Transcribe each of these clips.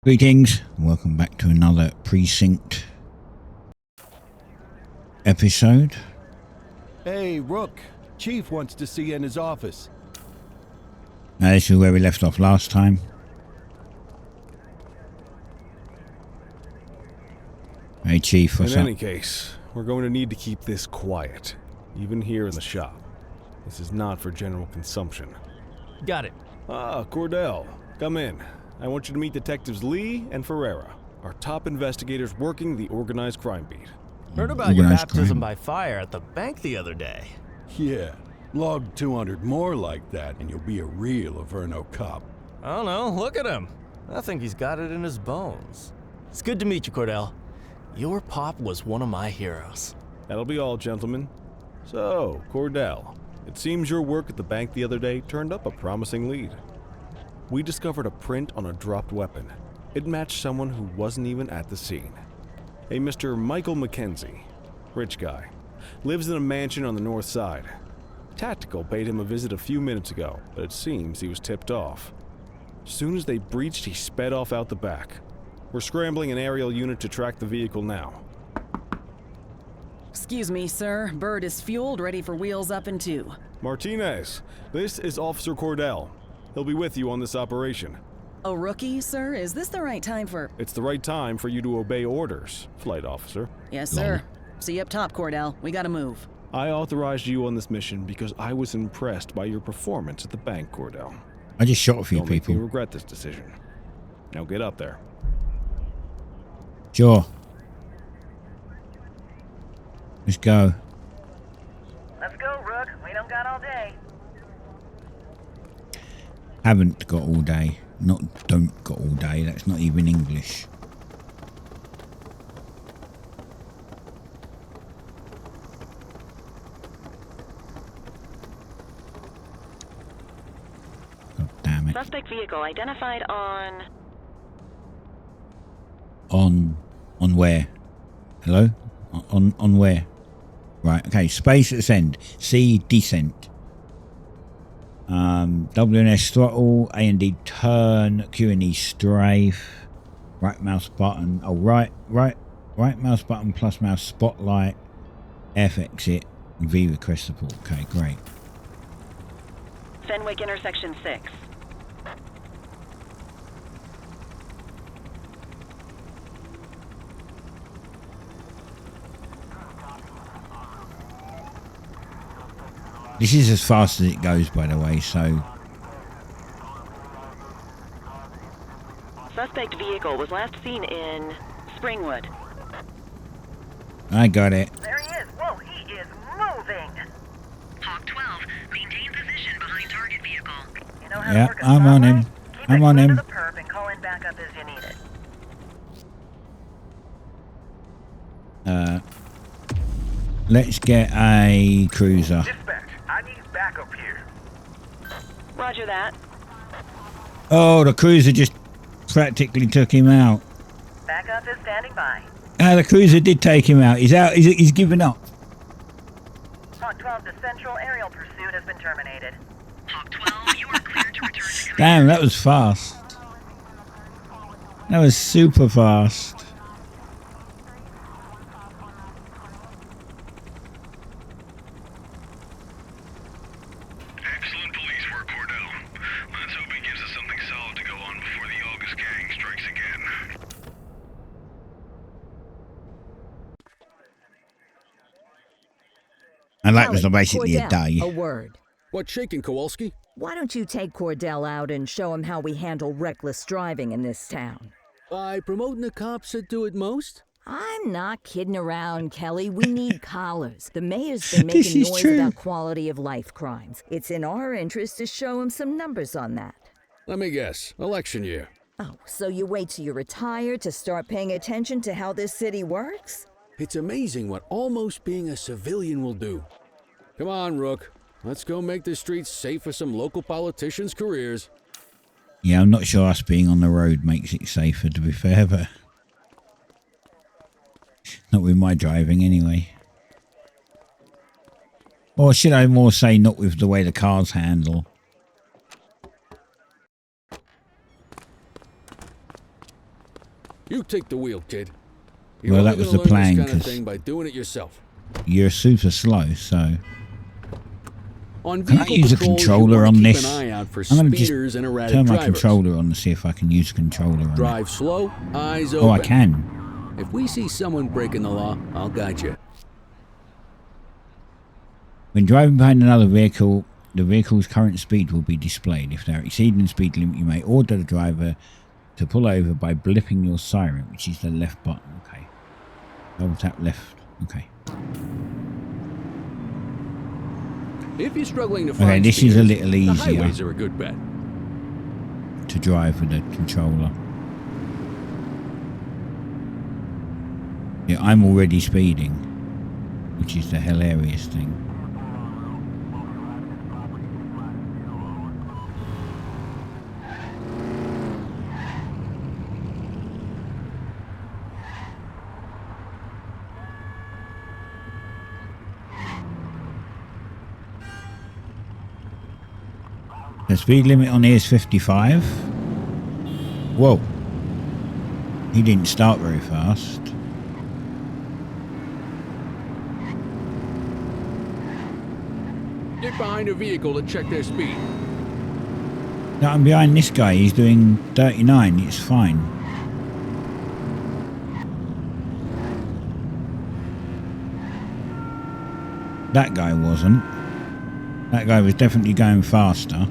Greetings, welcome back to another Precinct episode. Hey, Rook. Chief wants to see you in his office. Now this is where we left off last time. Hey Chief, what's up? In any case, we're going to need to keep this quiet, even here in the shop. This is not for general consumption. Got it. Ah, Cordell, come in. I want you to meet Detectives Lee and Ferreira, our top investigators working the organized crime beat. Heard about your Organized baptism crime. by fire at the bank the other day. Yeah, log 200 more like that and you'll be a real Averno cop. I don't know, look at him. I think he's got it in his bones. It's good to meet you, Cordell. Your pop was one of my heroes. That'll be all, gentlemen. So, Cordell, it seems your work at the bank the other day turned up a promising lead. We discovered a print on a dropped weapon. It matched someone who wasn't even at the scene. A Mr. Michael McKenzie, rich guy, lives in a mansion on the north side. Tactical paid him a visit a few minutes ago, but it seems he was tipped off. As soon as they breached, he sped off out the back. We're scrambling an aerial unit to track the vehicle now. Excuse me, sir. Bird is fueled, ready for wheels up in 2. Martinez, this is Officer Cordell. He'll be with you on this operation. A rookie, sir? Is this the right time for... It's the right time for you to obey orders, Flight Officer. Yes, sir. See you up top, Cordell. We gotta move. I authorized you on this mission because I was impressed by your performance at the bank, Cordell. I just shot a few Don't make me people. regret this decision. Now get up there. Sure. Let's go. Let's go, Rook. We don't got all day. Haven't got all day. Not don't got all day. That's not even English. God damn it. Suspect vehicle identified on... On where? Hello? On where? Right, okay. Space ascend. C descent. WNS throttle, A and D turn, Q and E strafe, right mouse button, right mouse button plus mouse spotlight, F exit, and V request support. Okay, great. Fenwick intersection 6. This is as fast as it goes, by the way, so... Suspect vehicle was last seen in Springwood. I got it. There he is. Whoa, he is moving. Hawk 12, maintain position behind target vehicle. You know how Yeah, to work a I'm on him. spotlight? Keep I'm it on clear him. to the perp and call in backup as you need it. Let's get a cruiser. Dispatch, I need backup here. Roger that. Oh, the cruiser just practically took him out. Backup is standing by. The cruiser did take him out. He's out. He's given up. Hawk 12, the central aerial pursuit has been terminated. Hawk 12, you are cleared to return to command. Damn, that was fast. That was super fast. Excellent police work, Cordell. Let's hope it gives us something solid to go on before the August gang strikes again. And that was basically a Cordell, day. a word. What's shaking, Kowalski? Why don't you take Cordell out and show him how we handle reckless driving in this town? By promoting the cops that do it most? I'm not kidding around, Kelly. We need collars. The mayor's been This making is noise true. about quality of life crimes. It's in our interest to show him some numbers on that. Let me guess. Election year. Oh, so you wait till you're retired to start paying attention to how this city works? It's amazing what almost being a civilian will do. Come on, Rook. Let's go make the streets safe for some local politicians' careers. Yeah, I'm not sure us being on the road makes it safer, to be fair, but... Not with my driving, anyway. Or should I more say not with the way the cars handle? You take the wheel, kid. Well, that was the plan, This kind of 'cause- thing by doing it yourself. You're super slow, so... On Can I vehicle use a patrols, you controller wanna on keep this? An eye out for I'm going to speeders just and erratic turn my drivers. controller on to see if I can use a controller on it. Drive slow, eyes open. Oh, I can. If we see someone breaking the law, I'll guide you. When driving behind another vehicle, the vehicle's current speed will be displayed. If they're exceeding the speed limit, you may order the driver to pull over by blipping your siren, which is the left button. Okay. Double tap left. Okay. If you're struggling to find Okay, this is a speeders, little the easier highways are a good bet. to drive with a controller. Yeah, I'm already speeding, which is the hilarious thing. The speed limit on here is 55. Whoa. He didn't start very fast. Get behind a vehicle to check their speed. No, I'm behind this guy. He's doing 39. It's fine. That guy wasn't. That guy was definitely going faster.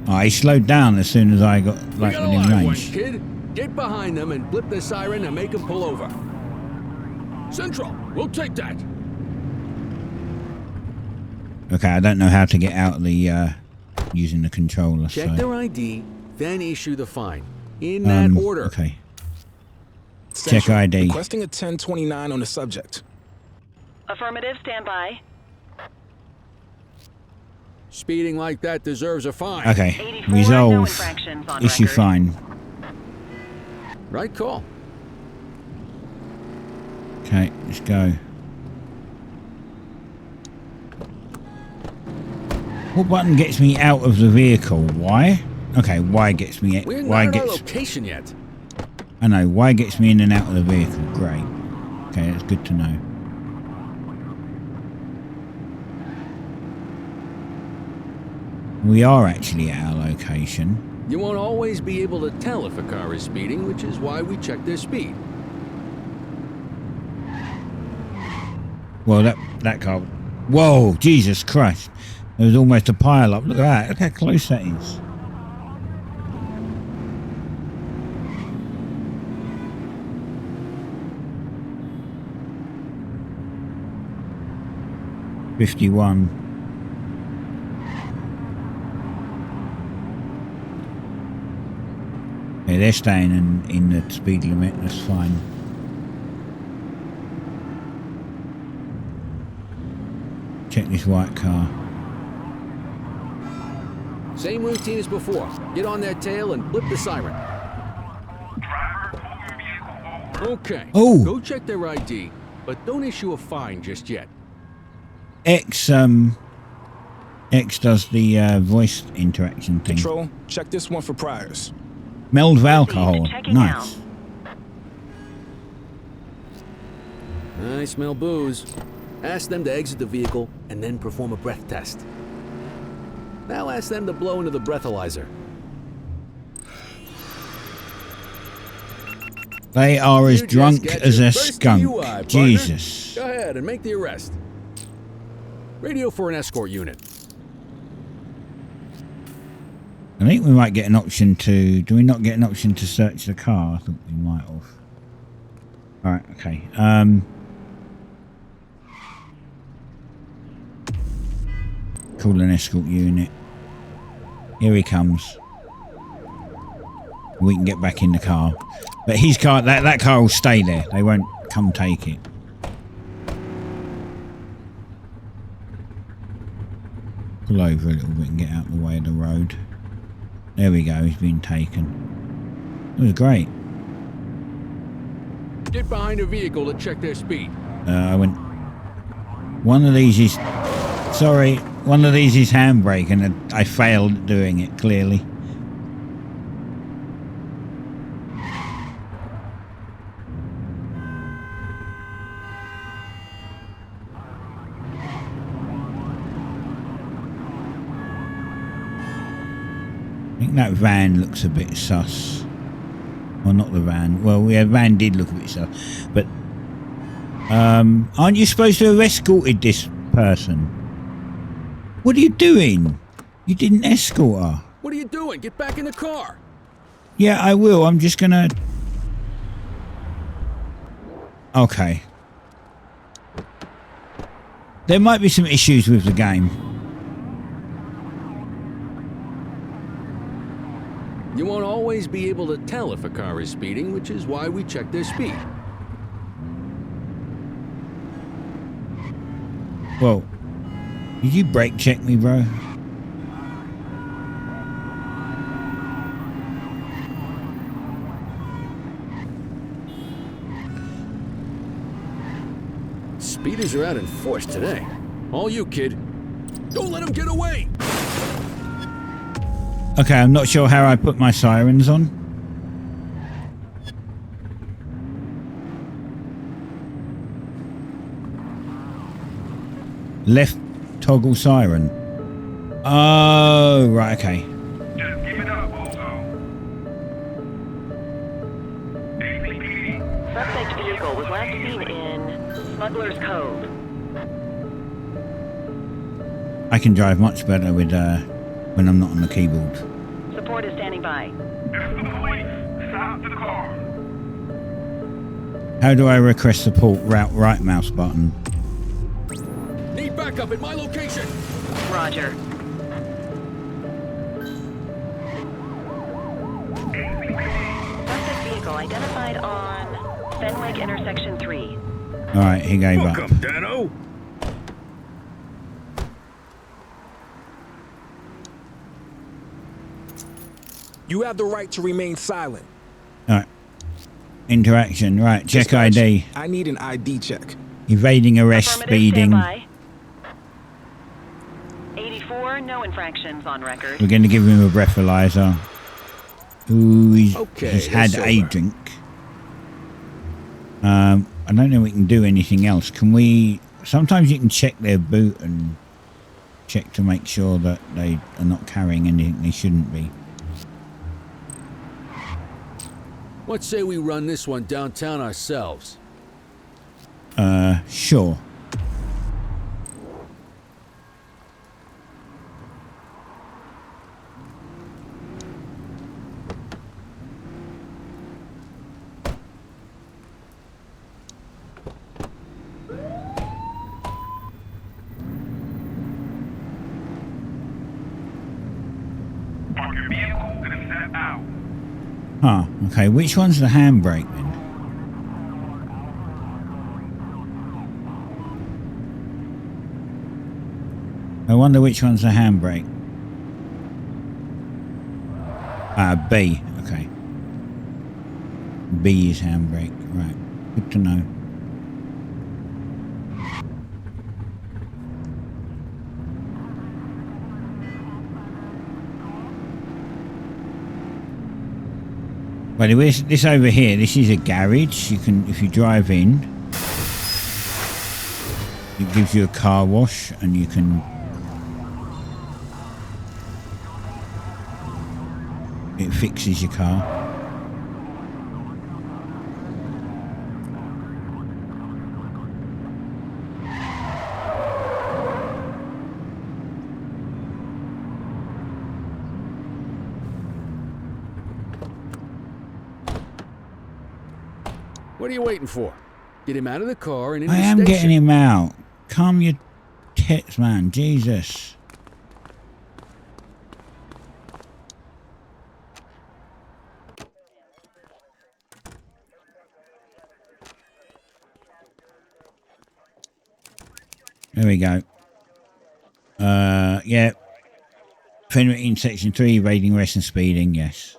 Oh, he slowed down as soon as I got We like got a within live one, range. kid. Get behind them and blip the siren and make them pull over. Central, we'll take that. Okay, I don't know how to get out of the using the controller. Check so. their ID, then issue the fine. In that order. Okay. Central, Check ID. Requesting a 1029 on the subject. Affirmative, stand by. Speeding like that deserves a fine. Okay. 84, no Resolve. infractions on Issue record. fine. Right call. Okay, let's go. What button gets me out of the vehicle? Y? Okay, Y gets me. We're Y not at our gets. location yet. I know. Y gets me in and out of the vehicle. Great. Okay, that's good to know. We are actually at our location. You won't always be able to tell if a car is speeding, which is why we check their speed. Well, that car. Whoa, Jesus Christ! There was almost a pile up. Look at that. Look how close that is. $51. Yeah, they're staying in the speed limit. That's fine. Check this white car. Same routine as before. Get on their tail and blip the siren. Okay. Oh. Go check their ID, but don't issue a fine just yet. X does the voice interaction thing. Control, check this one for priors. Meld of alcohol. Checking Nice. I smell booze. Ask them to exit the vehicle and then perform a breath test. Now ask them to blow into the breathalyzer. They are as You just drunk got as your a first skunk. DUI, partner. Jesus. Go ahead and make the arrest. Radio for an escort unit. I think we might get an option to... Do we not get an option to search the car? I thought we might have. Alright, okay. Call an escort unit. Here he comes. We can get back in the car. But his car, that car will stay there. They won't come take it. Pull over a little bit and get out of the way of the road. There we go, he's been taken. It was great. Get behind a vehicle to check their speed. I went... One of these is... Sorry, one of these is handbrake and I failed at doing it, clearly. think that van looks a bit sus. Well, not the van. Well, yeah, van did look a bit sus. But aren't you supposed to have escorted this person? What are you doing? You didn't escort her. What are you doing? Get back in the car. Yeah, I will. I'm just gonna... Okay. There might be some issues with the game. You won't always be able to tell if a car is speeding, which is why we check their speed. Well, did you brake check me, bro? Speeders are out in force today. All you, kid. Don't let them get away! Okay, I'm not sure how I put my sirens on. Left toggle siren. Oh, right, okay. Just give it up, Bozo. Suspect vehicle was last seen in Smuggler's Cove. I can drive much better with when I'm not on the keyboard. Support is standing by. It's the police. Stop the car. How do I request support? Right mouse button. Need backup at my location! Roger. Suspect vehicle identified on Fenwick Intersection 3. Alright, he gave up. Welcome, Dano. You have the right to remain silent. Alright. Interaction. Right, check Dispatch, ID. I need an ID check. Evading arrest, Affirmative, speeding. standby. 84, no infractions on record. We're going to give him a breathalyzer. Ooh, he's Okay, had that's a over. drink. I don't know if we can do anything else. Can we... Sometimes you can check their boot and check to make sure that they are not carrying anything they shouldn't be. Let's say we run this one downtown ourselves. Sure. Park your vehicle and step out. Huh, okay. Which one's the handbrake then? I wonder which one's the handbrake. B. Okay. B is handbrake. Right. Good to know. By the way, this over here, this is a garage. You can, if you drive in, it gives you a car wash and you can... It fixes your car. What are you waiting for? Get him out of the car and into I the am station. getting him out. Calm your tits, man. Jesus. There we go. Yeah. Fenwick in section 3, evading arrest and speeding, yes.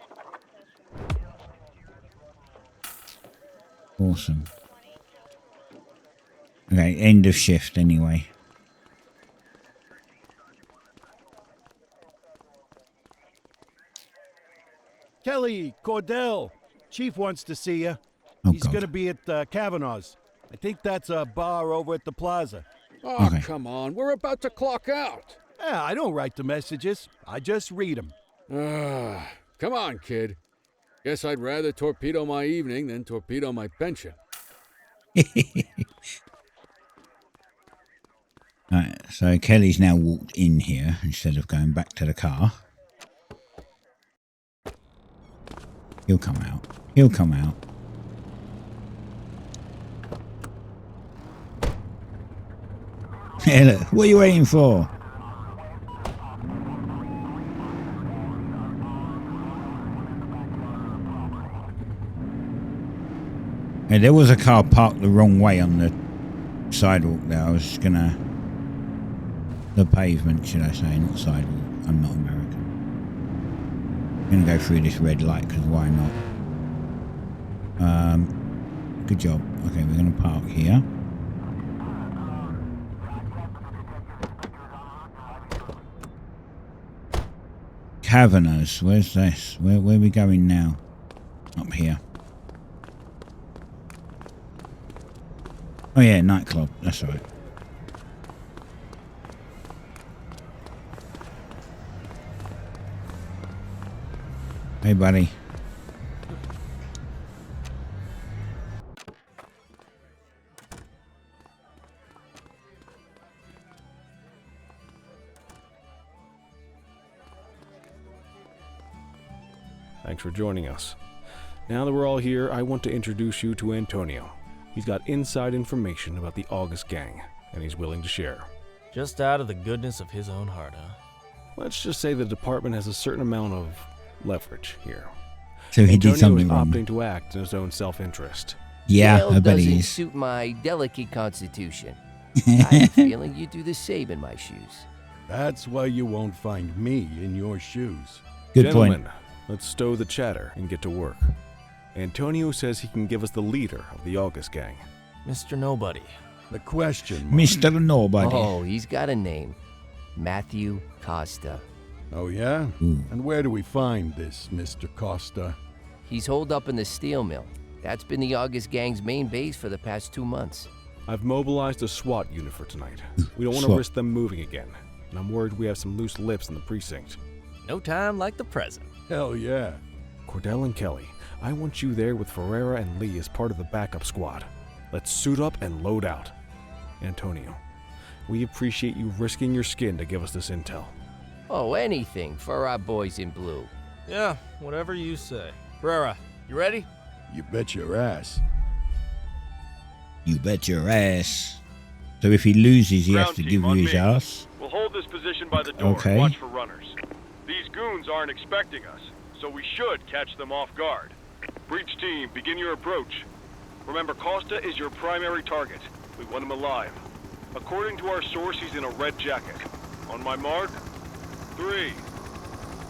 Awesome. Okay, end of shift anyway. Kelly, Cordell, Chief wants to see you. Oh, He's God. going to be at Kavanaugh's. I think that's a bar over at the plaza. Oh, Okay. come on. We're about to clock out. Yeah, I don't write the messages. I just read them. Come on, kid. Guess I'd rather torpedo my evening than torpedo my pension. Right, so Kelly's now walked in here instead of going back to the car. He'll come out. He'll come out. Hey, look, what are you waiting for? Hey, there was a car parked the wrong way on the sidewalk there. I was gonna... The pavement, should I say, not sidewalk. I'm not American. I'm gonna go through this red light, because why not? Good job. Okay, we're gonna park here. Cavernous, where's this? Where are we going now? Up here. Oh yeah, nightclub, that's right. Hey buddy. Thanks for joining us. Now that we're all here, I want to introduce you to Antonio. He's got inside information about the August gang, and he's willing to share. Just out of the goodness of his own heart, huh? Let's just say the department has a certain amount of leverage here. So he did Antonio something is wrong. opting to act in his own self-interest. Yeah, I bet he doesn't is. suit my delicate constitution. I have a feeling you do the same in my shoes. That's why you won't find me in your shoes. Good Gentlemen, point. let's stow the chatter and get to work. Antonio says he can give us the leader of the August gang. Mr. Nobody. The question, Mr. Nobody. Oh, he's got a name. Matthew Costa. Oh, yeah? Ooh. And where do we find this Mr. Costa? He's holed up in the steel mill. That's been the August gang's main base for the past 2 months. I've mobilized a SWAT unit for tonight. We don't want to SWAT. risk them moving again, and I'm worried we have some loose lips in the precinct. No time like the present. Hell yeah. Cordell and Kelly, I want you there with Ferreira and Lee as part of the backup squad. Let's suit up and load out. Antonio, we appreciate you risking your skin to give us this intel. Oh, anything for our boys in blue. Yeah, whatever you say. Ferreira, you ready? You bet your ass. You bet your ass. So if he loses, he has to give you his ass. We'll hold this position by the door Okay. and watch for runners. These goons aren't expecting us, so we should catch them off guard. Breach team, begin your approach. Remember, Costa is your primary target. We want him alive. According to our source, he's in a red jacket. On my mark, 3,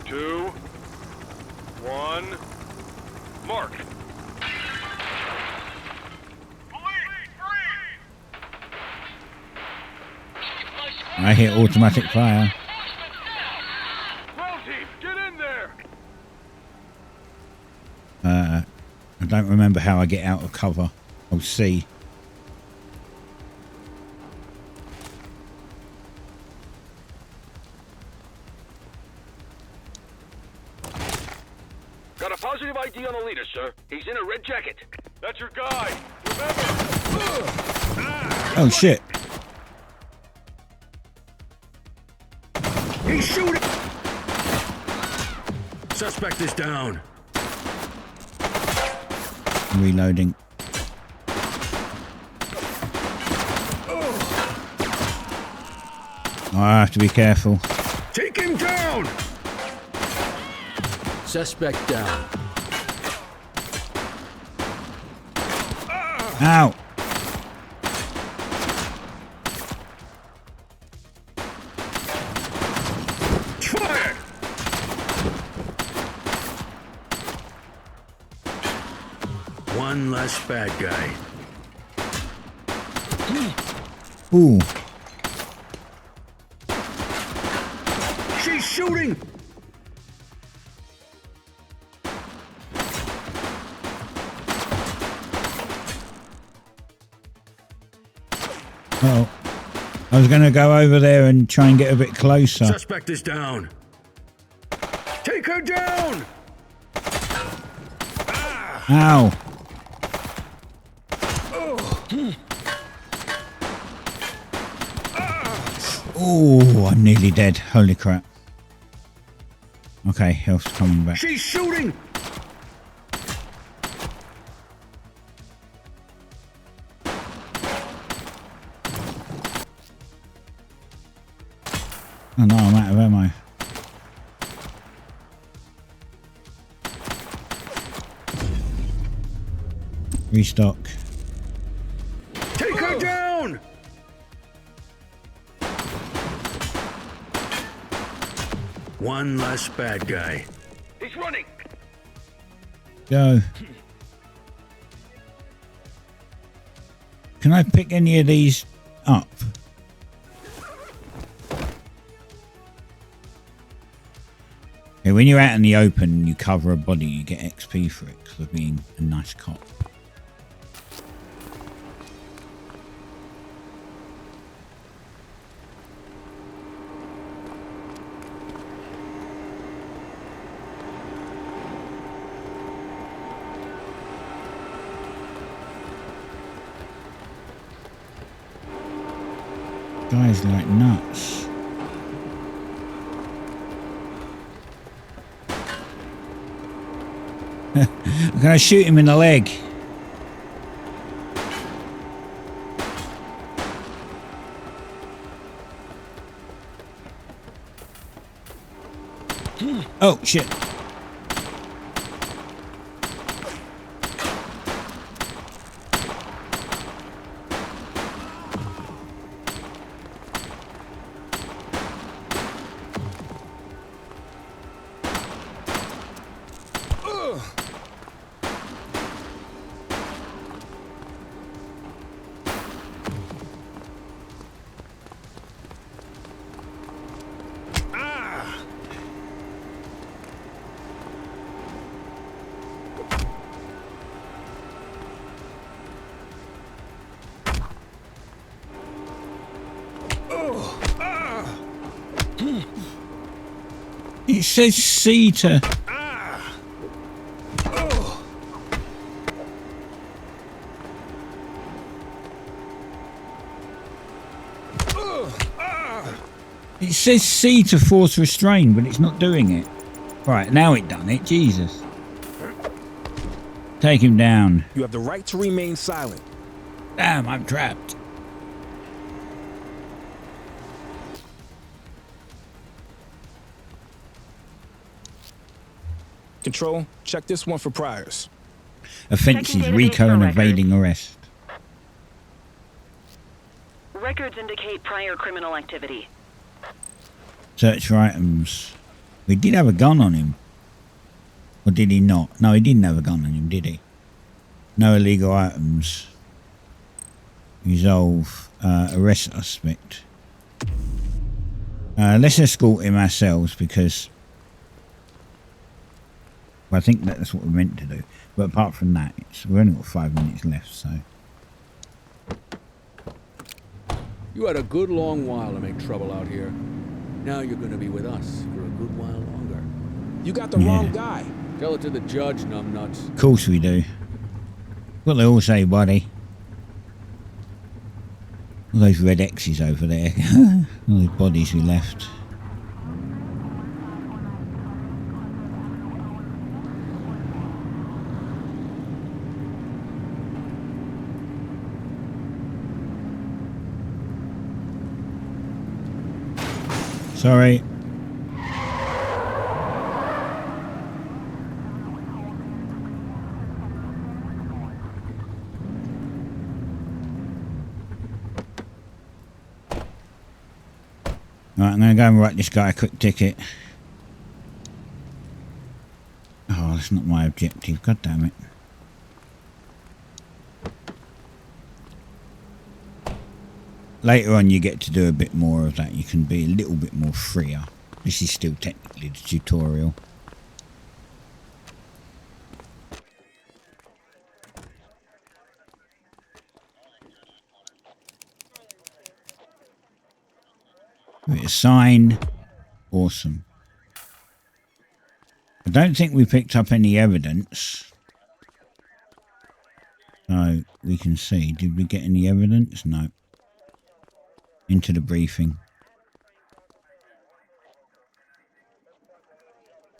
2, 1, mark. I hear automatic fire. Ground team, get in there! I don't remember how I get out of cover. Oh, C. Got a positive ID on the leader, sir. He's in a red jacket. That's your guy. Remember! Oh, shit. He's shooting! Suspect is down. Reloading. Oh, I have to be careful. Take him down! Suspect down. Ow. Fire! One less bad guy. Ooh. She's shooting! Uh-oh. I was going to go over there and try and get a bit closer. Suspect is down. Take her down! Ow. Oh, I'm nearly dead. Holy crap. Okay, health's coming back. She's shooting! Oh no, I'm out of ammo. Restock. Take her down! One less bad guy. He's running! Go. Can I pick any of these up? Okay, when you're out in the open and you cover a body, you get XP for it for being a nice cop. Guy's like nuts. I'm gonna shoot him in the leg. Oh shit. It says C to... It says C to force restrain, but it's not doing it. Right, now it done it. Jesus. Take him down. You have the right to remain silent. Damn, I'm trapped. Control, check this one for priors. Offences, RICO and evading arrest. Records indicate prior criminal activity. Search for items. We did have a gun on him. Or did he not? No, he didn't have a gun on him, did he? No illegal items. Resolve. Arrest suspect. Let's escort him ourselves because... Well, I think that's what we're meant to do. But apart from that, we've only got 5 minutes left, so... You had a good long while to make trouble out here. Now you're gonna be with us for a good while longer. You got the wrong guy. Tell it to the judge, numbnuts. Of course we do. What they all say, buddy. All those red X's over there. All those bodies we left. Sorry. Right, I'm going to go and write this guy a quick ticket. Oh, that's not my objective. God damn it. Later on you get to do a bit more of that. You can be a little bit more freer. This is still technically the tutorial. With a sign. Awesome. I don't think we picked up any evidence. So we can see. Did we get any evidence? No. Into the briefing.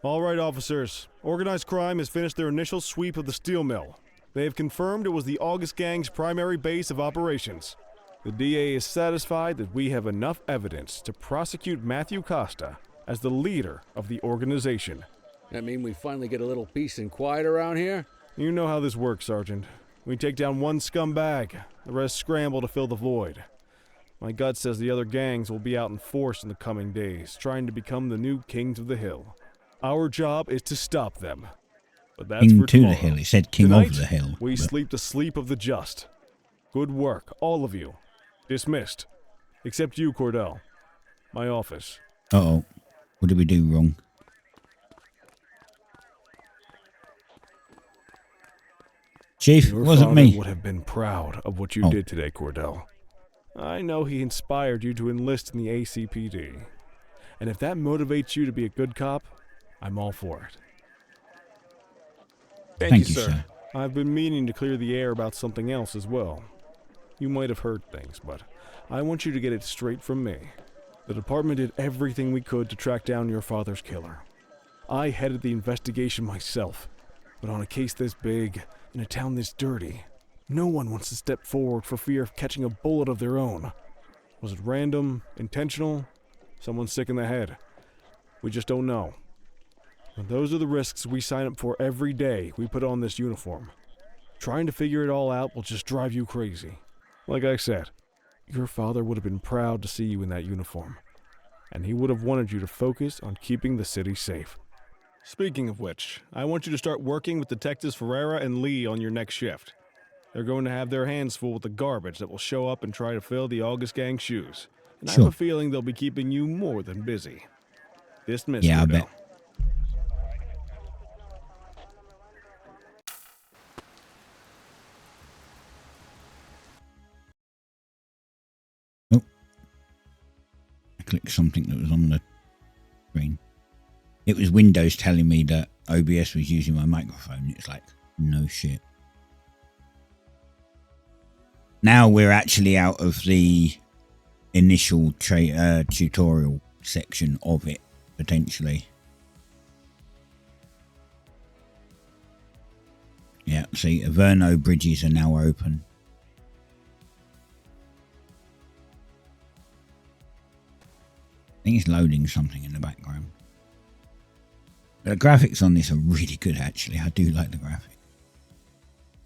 All right, officers. Organized crime has finished their initial sweep of the steel mill. They have confirmed it was the August Gang's primary base of operations. The DA is satisfied that we have enough evidence to prosecute Matthew Costa as the leader of the organization. That mean we finally get a little peace and quiet around here? You know how this works, Sergeant. We take down one scumbag, the rest scramble to fill the void. My gut says the other gangs will be out in force in the coming days, trying to become the new kings of the hill. Our job is to stop them. But that's King for to tomorrow. the hill. It said king Tonight, of the hill. We but- sleep the sleep of the just. Good work, all of you. Dismissed. Except you, Cordell. My office. Uh-oh. What did we do wrong? Chief, Your wasn't father me. would have been proud of what you Oh. did today, Cordell. I know he inspired you to enlist in the ACPD. And if that motivates you to be a good cop, I'm all for it. Thank you, sir. I've been meaning to clear the air about something else as well. You might have heard things, but I want you to get it straight from me. The department did everything we could to track down your father's killer. I headed the investigation myself, but on a case this big, in a town this dirty, no one wants to step forward for fear of catching a bullet of their own. Was it random, intentional, someone sick in the head? We just don't know. And those are the risks we sign up for every day we put on this uniform. Trying to figure it all out will just drive you crazy. Like I said, your father would have been proud to see you in that uniform, and he would have wanted you to focus on keeping the city safe. Speaking of which, I want you to start working with Detectives Ferreira and Lee on your next shift. They're going to have their hands full with the garbage that will show up and try to fill the August Gang's shoes. And I have a feeling they'll be keeping you more than busy. Dismissed. Yeah, I bet. Oh. I clicked something that was on the screen. It was Windows telling me that OBS was using my microphone. It's like, no shit. Now we're actually out of the initial tutorial section of it, potentially. Yeah, see, Averno bridges are now open. I think it's loading something in the background. The graphics on this are really good, actually. I do like the graphics.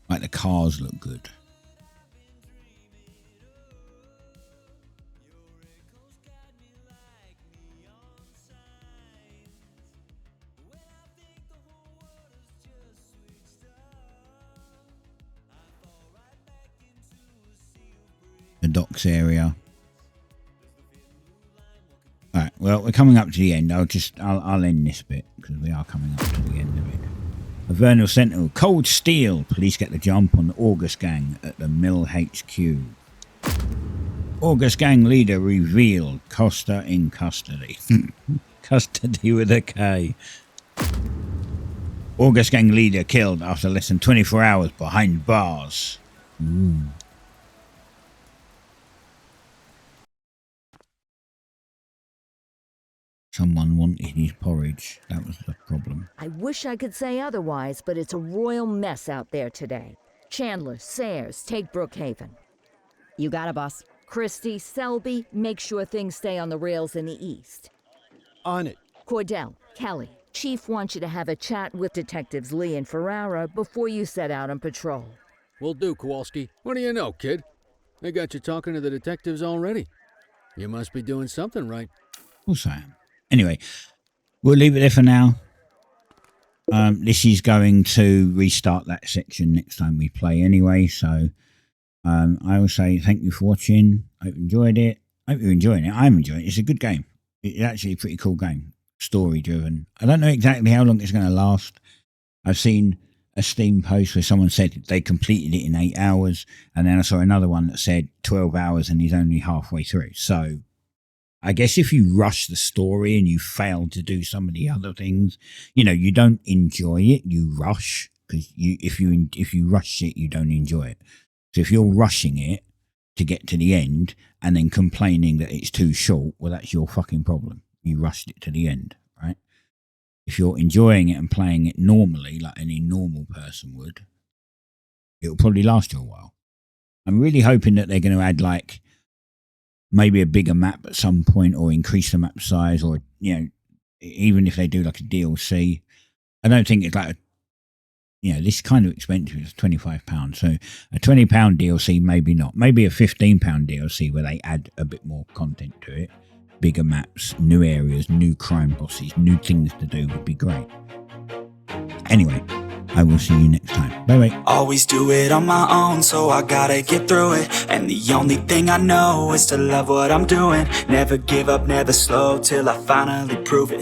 Like, the cars look good. The docks area. Alright, well, we're coming up to the end. I'll end this bit because we are coming up to the end of it. A Vernal Sentinel. Cold Steel. Police get the jump on the August Gang at the Mill HQ. August Gang leader revealed. Costa in custody. Custody with a K. August Gang leader killed after less than 24 hours behind bars. Ooh. Someone wanted his porridge. That was the problem. I wish I could say otherwise, but it's a royal mess out there today. Chandler, Sayers, take Brookhaven. You got it, boss. Christie, Selby, make sure things stay on the rails in the east. On it. Cordell, Kelly, Chief wants you to have a chat with Detectives Lee and Ferrara before you set out on patrol. Will do, Kowalski. What do you know, kid? They got you talking to the detectives already. You must be doing something right. Of course I am. Anyway, we'll leave it there for now. This is going to restart that section next time we play anyway. So I will say thank you for watching. I hope you enjoyed it. I hope you're enjoying it. I'm enjoying it. It's a good game. It's actually a pretty cool game. Story driven. I don't know exactly how long it's going to last. I've seen a Steam post where someone said they completed it in 8 hours. And then I saw another one that said 12 hours and he's only halfway through. So I guess if you rush the story and you fail to do some of the other things, you know, you don't enjoy it. You rush because if you rush it, you don't enjoy it. So if you're rushing it to get to the end and then complaining that it's too short, well, that's your fucking problem. You rushed it to the end, right? If you're enjoying it and playing it normally, like any normal person would, it'll probably last you a while. I'm really hoping that they're going to add like maybe a bigger map at some point, or increase the map size, or, you know, even if they do like a DLC. I don't think it's like this is kind of expensive. It's £25, so a £20 DLC, maybe not. Maybe a £15 DLC where they add a bit more content to it, bigger maps, new areas, new crime bosses, new things to do would be great. Anyway, I will see you next time. Bye bye. Always do it on my own, so I gotta get through it. And the only thing I know is to love what I'm doing. Never give up, never slow, till I finally prove it.